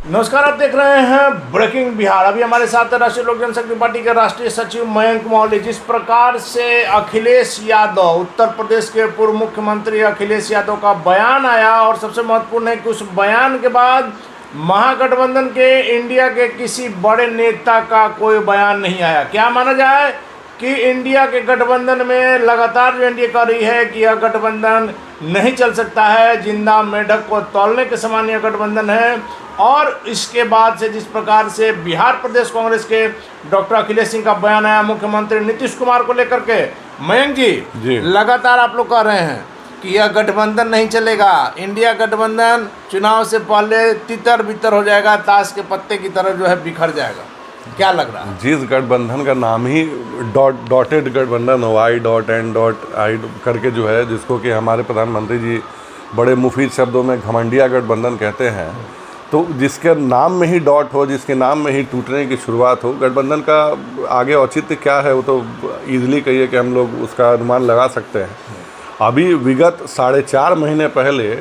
नमस्कार, आप देख रहे हैं ब्रेकिंग बिहार। अभी हमारे साथ राष्ट्रीय लोक जनशक्ति पार्टी के राष्ट्रीय सचिव मयंक मौर्य। जिस प्रकार से अखिलेश यादव, उत्तर प्रदेश के पूर्व मुख्यमंत्री अखिलेश यादव का बयान आया, और सबसे महत्वपूर्ण है कि उस बयान के बाद महागठबंधन के इंडिया के किसी बड़े नेता का कोई बयान नहीं आया। क्या माना जाए कि इंडिया के गठबंधन में लगातार जो एनडीए कर रही है कि यह गठबंधन नहीं चल सकता है, जिंदा मेढक को तौलने के समान यह गठबंधन है। और इसके बाद से जिस प्रकार से बिहार प्रदेश कांग्रेस के डॉक्टर अखिलेश सिंह का बयान आया मुख्यमंत्री नीतीश कुमार को लेकर के, मयंक जी लगातार आप लोग कह रहे हैं कि यह गठबंधन नहीं चलेगा, इंडिया गठबंधन चुनाव से पहले तितर बितर हो जाएगा, ताश के पत्ते की तरह जो है बिखर जाएगा। क्या लग रहा है? जिस गठबंधन का नाम ही डॉटेड गठबंधन हो, I.N.I करके जो है, जिसको कि हमारे प्रधानमंत्री जी बड़े मुफीद शब्दों में घमंडिया गठबंधन कहते हैं, तो जिसके नाम में ही डॉट हो, जिसके नाम में ही टूटने की शुरुआत हो, गठबंधन का आगे औचित्य क्या है वो तो ईजिली कहिए कि हम लोग उसका अनुमान लगा सकते हैं। अभी विगत 4.5 महीने पहले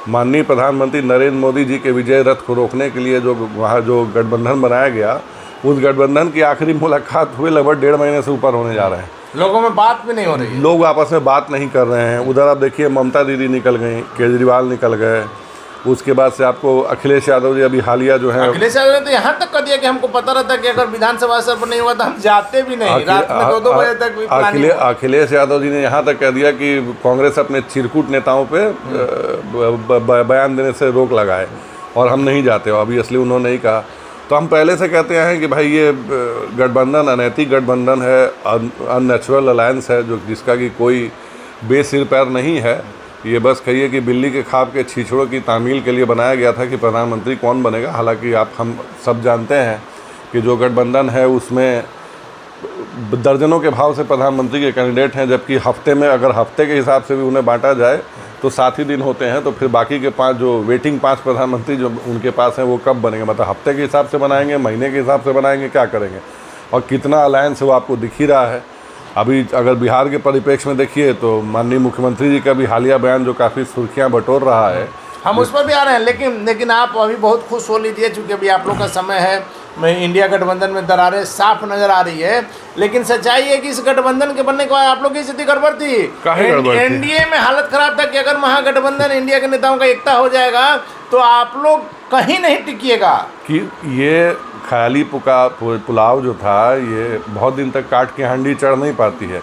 माननीय प्रधानमंत्री नरेंद्र मोदी जी के विजय रथ को रोकने के लिए जो वहाँ जो गठबंधन बनाया गया, उस गठबंधन की आखिरी मुलाकात हुए लगभग 1.5 महीने से ऊपर होने जा रहे हैं। लोगों में बात भी नहीं हो रही है, लोग आपस में बात नहीं कर रहे हैं। उधर आप देखिए ममता दीदी निकल गई, केजरीवाल निकल गए, उसके बाद से आपको अखिलेश यादव जी अभी हालिया जो है, अखिलेश यादव ने तो यहाँ तक कर दिया कि हमको पता रहता कि अगर विधानसभा स्तर पर नहीं हुआ तो हम जाते भी नहीं, रात में 2-2 बजे तक। अखिलेश यादव जी ने यहाँ तक कह दिया कि कांग्रेस अपने चिरकुट नेताओं पे बयान देने से रोक लगाए और हम नहीं जाते। ऑब्वियसली उन्होंने ही कहा। तो हम पहले से कहते हैं कि भाई ये गठबंधन अनैतिक गठबंधन है, अननेचुरल अलायंस है, जो जिसका कि कोई बेसिर पैर नहीं है। ये बस कहिए कि बिल्ली के खाब के छीछड़ों की तामील के लिए बनाया गया था कि प्रधानमंत्री कौन बनेगा। हालांकि हम सब जानते हैं कि जो गठबंधन है उसमें दर्जनों के भाव से प्रधानमंत्री के कैंडिडेट हैं, जबकि हफ्ते में अगर हफ्ते के हिसाब से भी उन्हें बांटा जाए तो 7 ही दिन होते हैं। तो फिर बाकी के 5 जो वेटिंग 5 प्रधानमंत्री जो उनके पास हैं वो कब बनेंगे? मतलब हफ्ते के हिसाब से बनाएंगे, महीने के हिसाब से बनाएंगे, क्या करेंगे? और कितना अलायंस है वो आपको दिख ही रहा है। अभी अगर बिहार के परिप्रेक्ष्य में देखिए तो माननीय मुख्यमंत्री जी का भी हालिया बयान जो काफ़ी सुर्खियां बटोर रहा है, हम उस पर भी आ रहे हैं। लेकिन आप अभी बहुत खुश हो लीजिए, चूँकि अभी आप लोग का समय है। इंडिया गठबंधन में दरारें साफ नजर आ रही है, लेकिन सच्चाई है कि इस गठबंधन के बनने के बाद आप लोग की स्थिति गड़बड़ थी। एनडीए में हालत खराब था कि अगर महागठबंधन इंडिया के नेताओं का एकता हो जाएगा तो आप लोग कहीं नहीं टिकिएगा। कि ये ख्याली पुलाव जो था, ये बहुत दिन तक काट की हांडी चढ़ नहीं पाती है।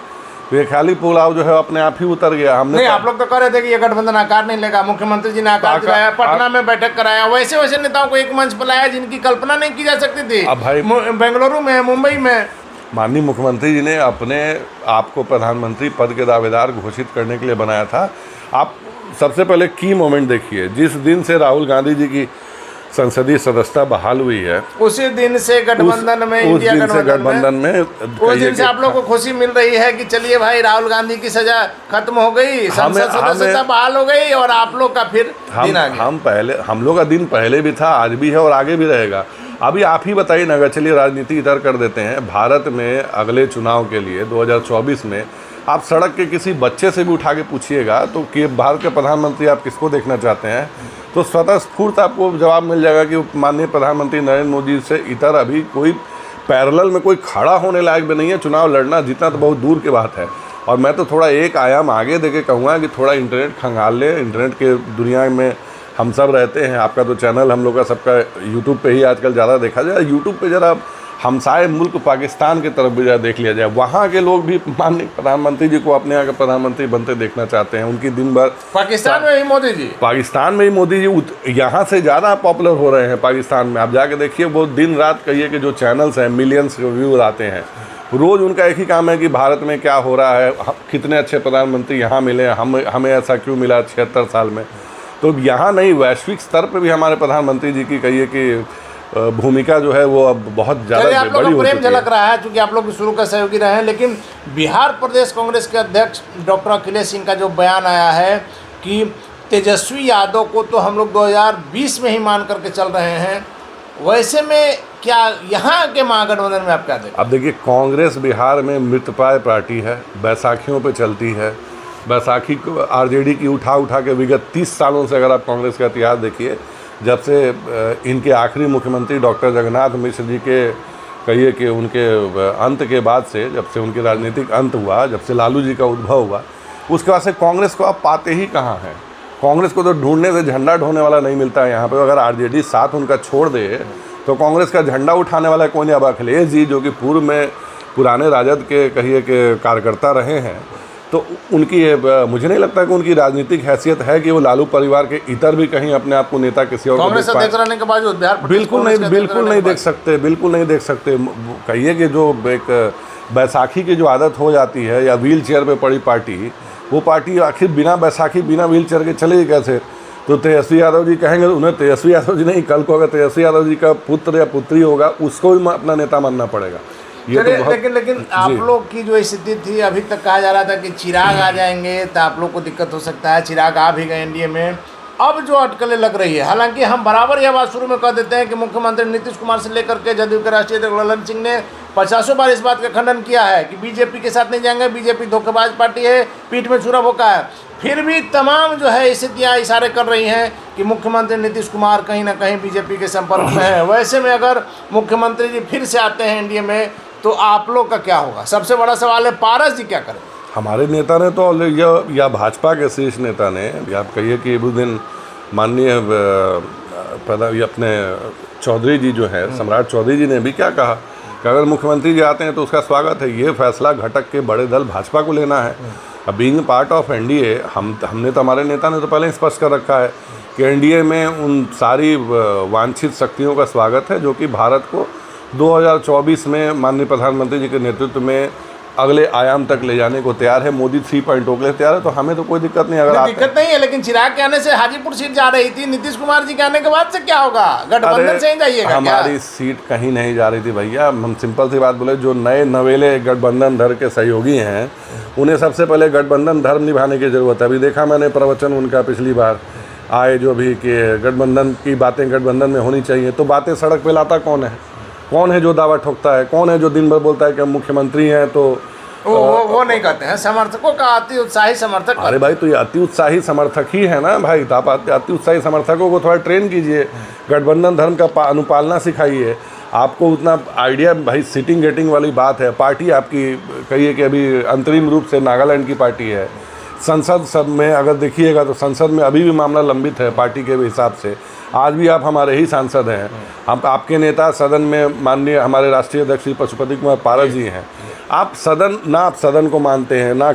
तो ये ख्याली पुलाव जो है अपने आप ही उतर गया। हमने नहीं, आप लोग तो कह रहे थे कि ये गठबंधन आकार नहीं लेगा। मुख्यमंत्री जी ने आकार दिलाया, पटना में बैठक कराया, वैसे नेताओं को एक मंच पर लाया जिनकी कल्पना नहीं की जा सकती थी। अब भाई बेंगलुरु में, मुंबई में माननीय मुख्यमंत्री जी ने अपने आपको प्रधानमंत्री पद के दावेदार घोषित करने के लिए बनाया था। आप सबसे पहले की मोमेंट देखिए, जिस दिन से राहुल गांधी जी की संसदीय सदस्यता बहाल हुई है, उसी दिन से गठबंधन में, इंडिया गठबंधन में उस दिन से आप लोग को खुशी मिल रही है कि चलिए भाई राहुल गांधी की सजा खत्म हो गई, संसद सदस्यता बहाल हो गई और आप लोग का फिर दिन आ गया। हम लोग का दिन पहले भी था, आज भी है और आगे भी रहेगा। अभी आप ही बताइए ना, अगर चलिए राजनीति इधर कर देते हैं, भारत में अगले चुनाव के लिए 2024 में आप सड़क के किसी बच्चे से भी उठा के पूछिएगा तो कि भारत के प्रधानमंत्री आप किसको देखना चाहते हैं, तो स्वतः स्फूर्त आपको जवाब मिल जाएगा कि माननीय प्रधानमंत्री नरेंद्र मोदी से इतर अभी कोई पैरेलल में कोई खड़ा होने लायक भी नहीं है। चुनाव लड़ना जीतना तो बहुत दूर की बात है। और मैं तो थोड़ा एक आयाम आगे देके कहूँगा कि थोड़ा इंटरनेट खंगाल ले। इंटरनेट के दुनिया में हम सब रहते हैं। आपका तो चैनल हम लोग का सबका यूट्यूब पे ही आजकल ज़्यादा देखा जाए। यूट्यूब पे ज़रा हमसाए मुल्क पाकिस्तान की तरफ भी देख लिया जाए, वहाँ के लोग भी माननीय प्रधानमंत्री जी को अपने यहाँ के प्रधानमंत्री बनते देखना चाहते हैं। उनकी दिन भर पाकिस्तान में ही मोदी जी यहाँ से ज़्यादा पॉपुलर हो रहे हैं पाकिस्तान में। आप जाके देखिए, वो दिन रात कहिए कि जो चैनल्स हैं, मिलियंस व्यूज आते हैं रोज़। उनका एक ही काम है कि भारत में क्या हो रहा है, कितने अच्छे प्रधानमंत्री यहाँ मिले, हमें ऐसा क्यों मिला 76 साल में। तो यहाँ नहीं, वैश्विक स्तर पर भी हमारे प्रधानमंत्री जी की कहिए कि भूमिका जो है वो अब बहुत ज़्यादा बड़ी हो प्रेम झलक रहा है, क्योंकि आप लोग शुरू का सहयोगी रहे हैं। लेकिन बिहार प्रदेश कांग्रेस के अध्यक्ष डॉक्टर अखिलेश सिंह का जो बयान आया है कि तेजस्वी यादव को तो हम लोग 2020 में ही मान करके चल रहे हैं, वैसे में क्या यहाँ के महागठबंधन में आप क्या देखते हैं? अब देखिए, कांग्रेस बिहार में मृतप्राय पार्टी है, बैसाखियों पे चलती है। बैसाखी आरजेडी की उठा उठा के विगत 30 सालों से अगर आप कांग्रेस का इतिहास देखिए, जब से इनके आखिरी मुख्यमंत्री डॉक्टर जगन्नाथ मिश्र जी के कहिए कि उनके अंत के बाद से, जब से उनके राजनीतिक अंत हुआ, जब से लालू जी का उद्भव हुआ, उसके बाद से कांग्रेस को आप पाते ही कहाँ हैं। कांग्रेस को तो ढूंढने से झंडा ढोने वाला नहीं मिलता है यहाँ पे। अगर आरजेडी साथ उनका छोड़ दे तो कांग्रेस का झंडा उठाने वाला कौन है? अब अखिलेश जी जो कि पूर्व में पुराने राजद के कहिए कि कार्यकर्ता रहे हैं, तो उनकी मुझे नहीं लगता कि उनकी राजनीतिक हैसियत है कि वो लालू परिवार के इतर भी कहीं अपने आप को नेता किसी और कांग्रेस अध्यक्ष रहने के बावजूद बिहार बिल्कुल नहीं देख सकते। कहिए कि जो एक बैसाखी की जो आदत हो जाती है या व्हील चेयर पे पड़ी पार्टी, वो पार्टी आखिर बिना बैसाखी बिना व्हील चेयर के चलेगी कैसे? तो तेजस्वी यादव जी कहेंगे, उन्हें तेजस्वी यादव जी नहीं, कल को अगर तेजस्वी यादव जी का पुत्र या पुत्री होगा उसको भी अपना नेता मानना पड़ेगा। ये तो लेकिन आप लोग की जो स्थिति थी, अभी तक कहा जा रहा था कि चिराग आ जाएंगे तो आप लोग को दिक्कत हो सकता है। चिराग आ भी गए एनडीए में, अब जो अटकलें लग रही है, हालांकि हम बराबर यह बात शुरू में कह देते हैं कि मुख्यमंत्री नीतीश कुमार से लेकर के जदयू के राष्ट्रीय अध्यक्ष ललन सिंह ने 50 बार इस बात का खंडन किया है कि बीजेपी के साथ नहीं जाएंगे, बीजेपी धोखेबाज पार्टी है, पीठ में छुरा भोंका है। फिर भी तमाम जो है स्थितियाँ इशारे कर रही हैं कि मुख्यमंत्री नीतीश कुमार कहीं ना कहीं बीजेपी के संपर्क में है। वैसे में अगर मुख्यमंत्री जी फिर से आते हैं एनडीए में तो आप लोग का क्या होगा? सबसे बड़ा सवाल है, पारस जी क्या करें? हमारे नेता ने तो या भाजपा के शीर्ष नेता ने, या आप कहिए कि उस दिन माननीय अपने चौधरी जी जो है, सम्राट चौधरी जी ने भी क्या कहा कि अगर मुख्यमंत्री जी आते हैं तो उसका स्वागत है। ये फैसला घटक के बड़े दल भाजपा को लेना है। अब बीइंग पार्ट ऑफ एनडीए, हमने तो, हमारे नेता ने तो पहले ही स्पष्ट कर रखा है कि एनडीए में उन सारी वांछित शक्तियों का स्वागत है जो कि भारत को 2024 में माननीय प्रधानमंत्री जी के नेतृत्व में अगले आयाम तक ले जाने को तैयार है। मोदी 3.0 के लिए तैयार है, तो हमें तो कोई दिक्कत नहीं। अगर दिक्कत नहीं है, लेकिन चिराग के आने से हाजीपुर सीट जा रही थी, नीतीश कुमार जी के आने के बाद से क्या होगा? गठबंधन से ही जाइएगा? हमारी सीट कहीं नहीं जा रही थी भैया। हम सिंपल सी बात बोले, जो नए नवेले गठबंधन धर्म के सहयोगी हैं उन्हें सबसे पहले गठबंधन धर्म निभाने की ज़रूरत है। अभी देखा मैंने प्रवचन उनका पिछली बार आए जो भी कि गठबंधन की बातें गठबंधन में होनी चाहिए, तो बातें सड़क पे लाता कौन है? कौन है जो दावा ठोकता है? कौन है जो दिन भर बोलता है कि हम मुख्यमंत्री हैं? तो वो नहीं कहते हैं, समर्थकों का अति उत्साही समर्थक। अरे भाई, तो ये अति उत्साही समर्थक ही है ना भाई। तो आप अति उत्साही समर्थकों को थोड़ा ट्रेन कीजिए, गठबंधन धर्म का अनुपालना सिखाइए। आपको उतना आइडिया, भाई सिटिंग गेटिंग वाली बात है। पार्टी आपकी कहिए कि अभी अंतरिम रूप से नागालैंड की पार्टी है। संसद सब में अगर देखिएगा तो संसद में अभी भी मामला लंबित है पार्टी के हिसाब से। आज भी आप हमारे ही सांसद हैं। हम आपके नेता सदन में माननीय हमारे राष्ट्रीय अध्यक्ष श्री पशुपति कुमार पारस जी हैं। आप सदन को मानते हैं, ना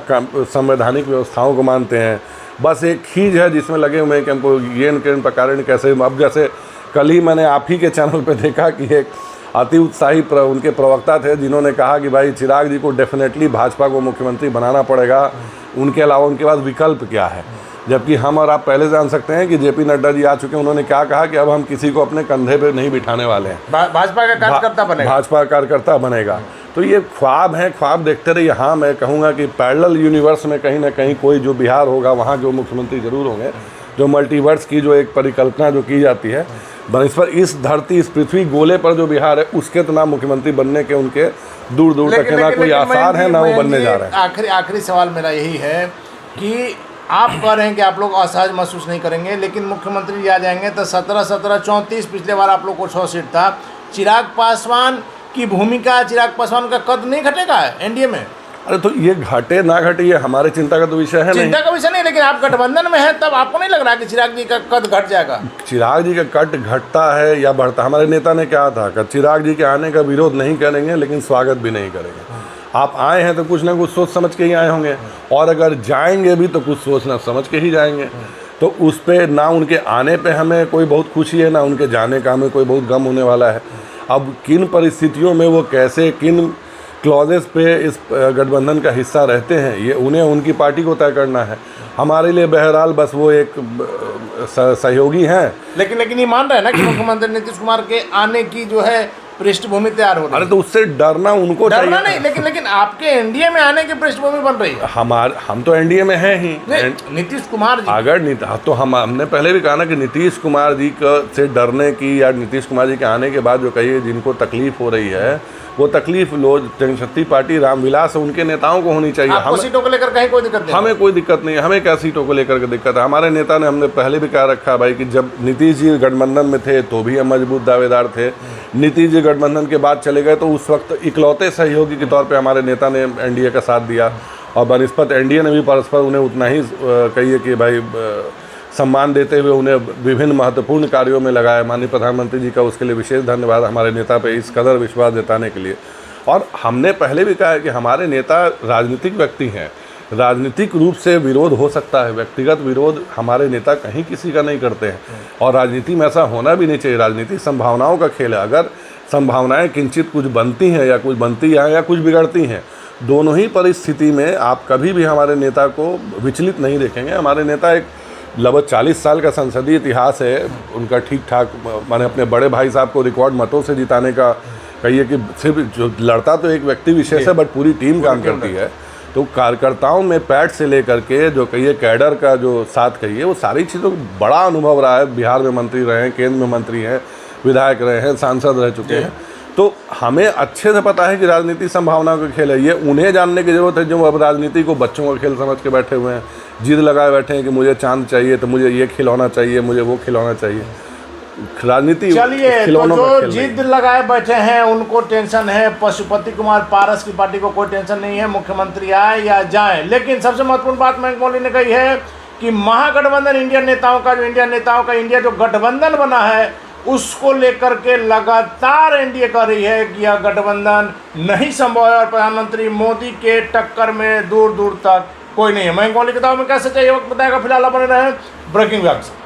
संवैधानिक व्यवस्थाओं को मानते हैं। बस एक खींच है जिसमें लगे हुए हैं कि हमको ये प्रकार कैसे। अब जैसे कल ही मैंने आप ही के चैनल पे देखा कि एक अति उत्साही उनके प्रवक्ता थे जिन्होंने कहा कि भाई चिराग जी को डेफिनेटली भाजपा को मुख्यमंत्री बनाना पड़ेगा, उनके अलावा उनके पास विकल्प क्या है। जबकि हम और आप पहले जान सकते हैं कि जेपी नड्डा जी आ चुके हैं। उन्होंने क्या कहा कि अब हम किसी को अपने कंधे पे नहीं बिठाने वाले हैं, भाजपा का कार्यकर्ता बनेगा, भाजपा कार्यकर्ता बनेगा। तो ये ख्वाब हैं, ख्वाब देखते रहिए। हाँ, मैं कहूँगा कि पैरेलल यूनिवर्स में कहीं ना कहीं कोई जो बिहार होगा वहाँ जो मुख्यमंत्री जरूर होंगे। जो मल्टीवर्स की जो एक परिकल्पना जो की जाती है, पर इस धरती, इस पृथ्वी गोले पर जो बिहार है उसके तो ना मुख्यमंत्री बनने के उनके दूर दूर तक ना कोई आसार है, ना वो बनने जा रहे हैं। आखिरी सवाल मेरा यही है कि आप कह रहे हैं कि आप लोग असहज महसूस नहीं करेंगे, लेकिन मुख्यमंत्री जी आ जाएंगे तो 17-17 34 पिछले बार आप लोग को 6 सीट था। चिराग पासवान की भूमिका, चिराग पासवान का कद नहीं घटेगा एनडीए में? अरे तो ये घटे ना घटे ये हमारे चिंता का तो विषय है। चिंता का विषय नहीं, लेकिन आप गठबंधन में हैं तब आपको नहीं लग रहा कि चिराग जी का कद घट जाएगा? चिराग जी का कद घटता है या बढ़ता, हमारे नेता ने कहा था कि चिराग जी के आने का विरोध नहीं करेंगे लेकिन स्वागत भी नहीं करेंगे। आप आए हैं तो कुछ ना कुछ सोच समझ के ही आए होंगे, और अगर जाएंगे भी तो कुछ सोचना समझ के ही जाएंगे। तो उस पर ना उनके आने पे हमें कोई बहुत खुशी है, ना उनके जाने का हमें कोई बहुत गम होने वाला है। अब किन परिस्थितियों में वो कैसे किन क्लॉजेस पे इस गठबंधन का हिस्सा रहते हैं, ये उन्हें उनकी पार्टी को तय करना है। हमारे लिए बहरहाल बस वो एक सहयोगी हैं। लेकिन ये मान रहे हैं ना कि मुख्यमंत्री नीतीश कुमार के आने की जो है पृष्ठभूमि तैयार हो रही है। अरे तो उससे डरना उनको चाहिए। डरना नहीं, लेकिन आपके एनडीए में आने की पृष्ठभूमि बन रही है। हम तो एनडीए में हैं ही। नीतीश कुमार जी अगर तो हमने पहले भी कहा ना कि नीतीश कुमार जी से डरने की, या नीतीश कुमार जी के आने के बाद जो कहिए जिनको तकलीफ हो रही है वो तकलीफ लोग जनशक्ति पार्टी रामविलास उनके नेताओं को होनी चाहिए। आपको सीटों को लेकर कहीं कोई दिक्कत नहीं? हमें कोई दिक्कत नहीं है। हमें क्या सीटों को लेकर के दिक्कत है? हमारे नेता ने, हमने पहले भी कह रखा भाई कि जब नीतीश जी गठबंधन में थे तो भी हम मजबूत दावेदार थे। नीतीश जी गठबंधन के बाद चले गए तो उस वक्त इकलौते सहयोगी के तौर पर हमारे नेता ने एनडीए का साथ दिया, और बनस्पत एनडीए ने भी परस्पर उन्हें उतना ही कहिए कि भाई सम्मान देते हुए उन्हें विभिन्न महत्वपूर्ण कार्यों में लगाया। माननीय प्रधानमंत्री जी का उसके लिए विशेष धन्यवाद, हमारे नेता पे इस कदर विश्वास जताने के लिए। और हमने पहले भी कहा है कि हमारे नेता राजनीतिक व्यक्ति हैं, राजनीतिक रूप से विरोध हो सकता है, व्यक्तिगत विरोध हमारे नेता कहीं किसी का नहीं करते हैं, और राजनीति में ऐसा होना भी नहीं चाहिए। राजनीति संभावनाओं का खेल है। अगर संभावनाएं किंचित कुछ बनती हैं या कुछ बनती हैं या कुछ बिगड़ती हैं, दोनों ही परिस्थिति में आप कभी भी हमारे नेता को विचलित नहीं देखेंगे। हमारे नेता एक लगभग 40 साल का संसदीय इतिहास है उनका, ठीक ठाक माने अपने बड़े भाई साहब को रिकॉर्ड मतों से जिताने का, कहिए कि सिर्फ जो लड़ता तो एक व्यक्ति विशेष है बट पूरी टीम काम करती है। तो कार्यकर्ताओं में पैठ से लेकर के जो कहिए कैडर का जो साथ कहिए, वो सारी चीज़ों का बड़ा अनुभव रहा है। बिहार में मंत्री रहे हैं, केंद्र में मंत्री हैं, विधायक रहे हैं, सांसद रह चुके हैं। तो हमें अच्छे से पता है कि राजनीति संभावनाओं का खेल है। ये उन्हें जानने की ज़रूरत है जो अब राजनीति को बच्चों का खेल समझ के बैठे हुए हैं, जिद लगाए बैठे हैं कि मुझे चांद चाहिए तो मुझे ये खिलौना चाहिए, मुझे वो खिलौना चाहिए। राजनीति चलिए, तो जो जिद लगाए बैठे हैं उनको टेंशन है, पशुपति कुमार पारस की पार्टी को कोई टेंशन नहीं है, मुख्यमंत्री आए या जाए। लेकिन सबसे महत्वपूर्ण बात मयंक मौली ने कही है कि महागठबंधन इंडिया नेताओं का इंडिया जो गठबंधन बना है उसको लेकर के लगातार एनडीए कर रही है कि यह गठबंधन नहीं संभव है और प्रधानमंत्री मोदी के टक्कर में दूर दूर तक कोई नहीं है। मयंक मौली किताब में क्या सच्चाई वक्त बताएगा। फिलहाल बने रहे ब्रेकिंग विभाग से।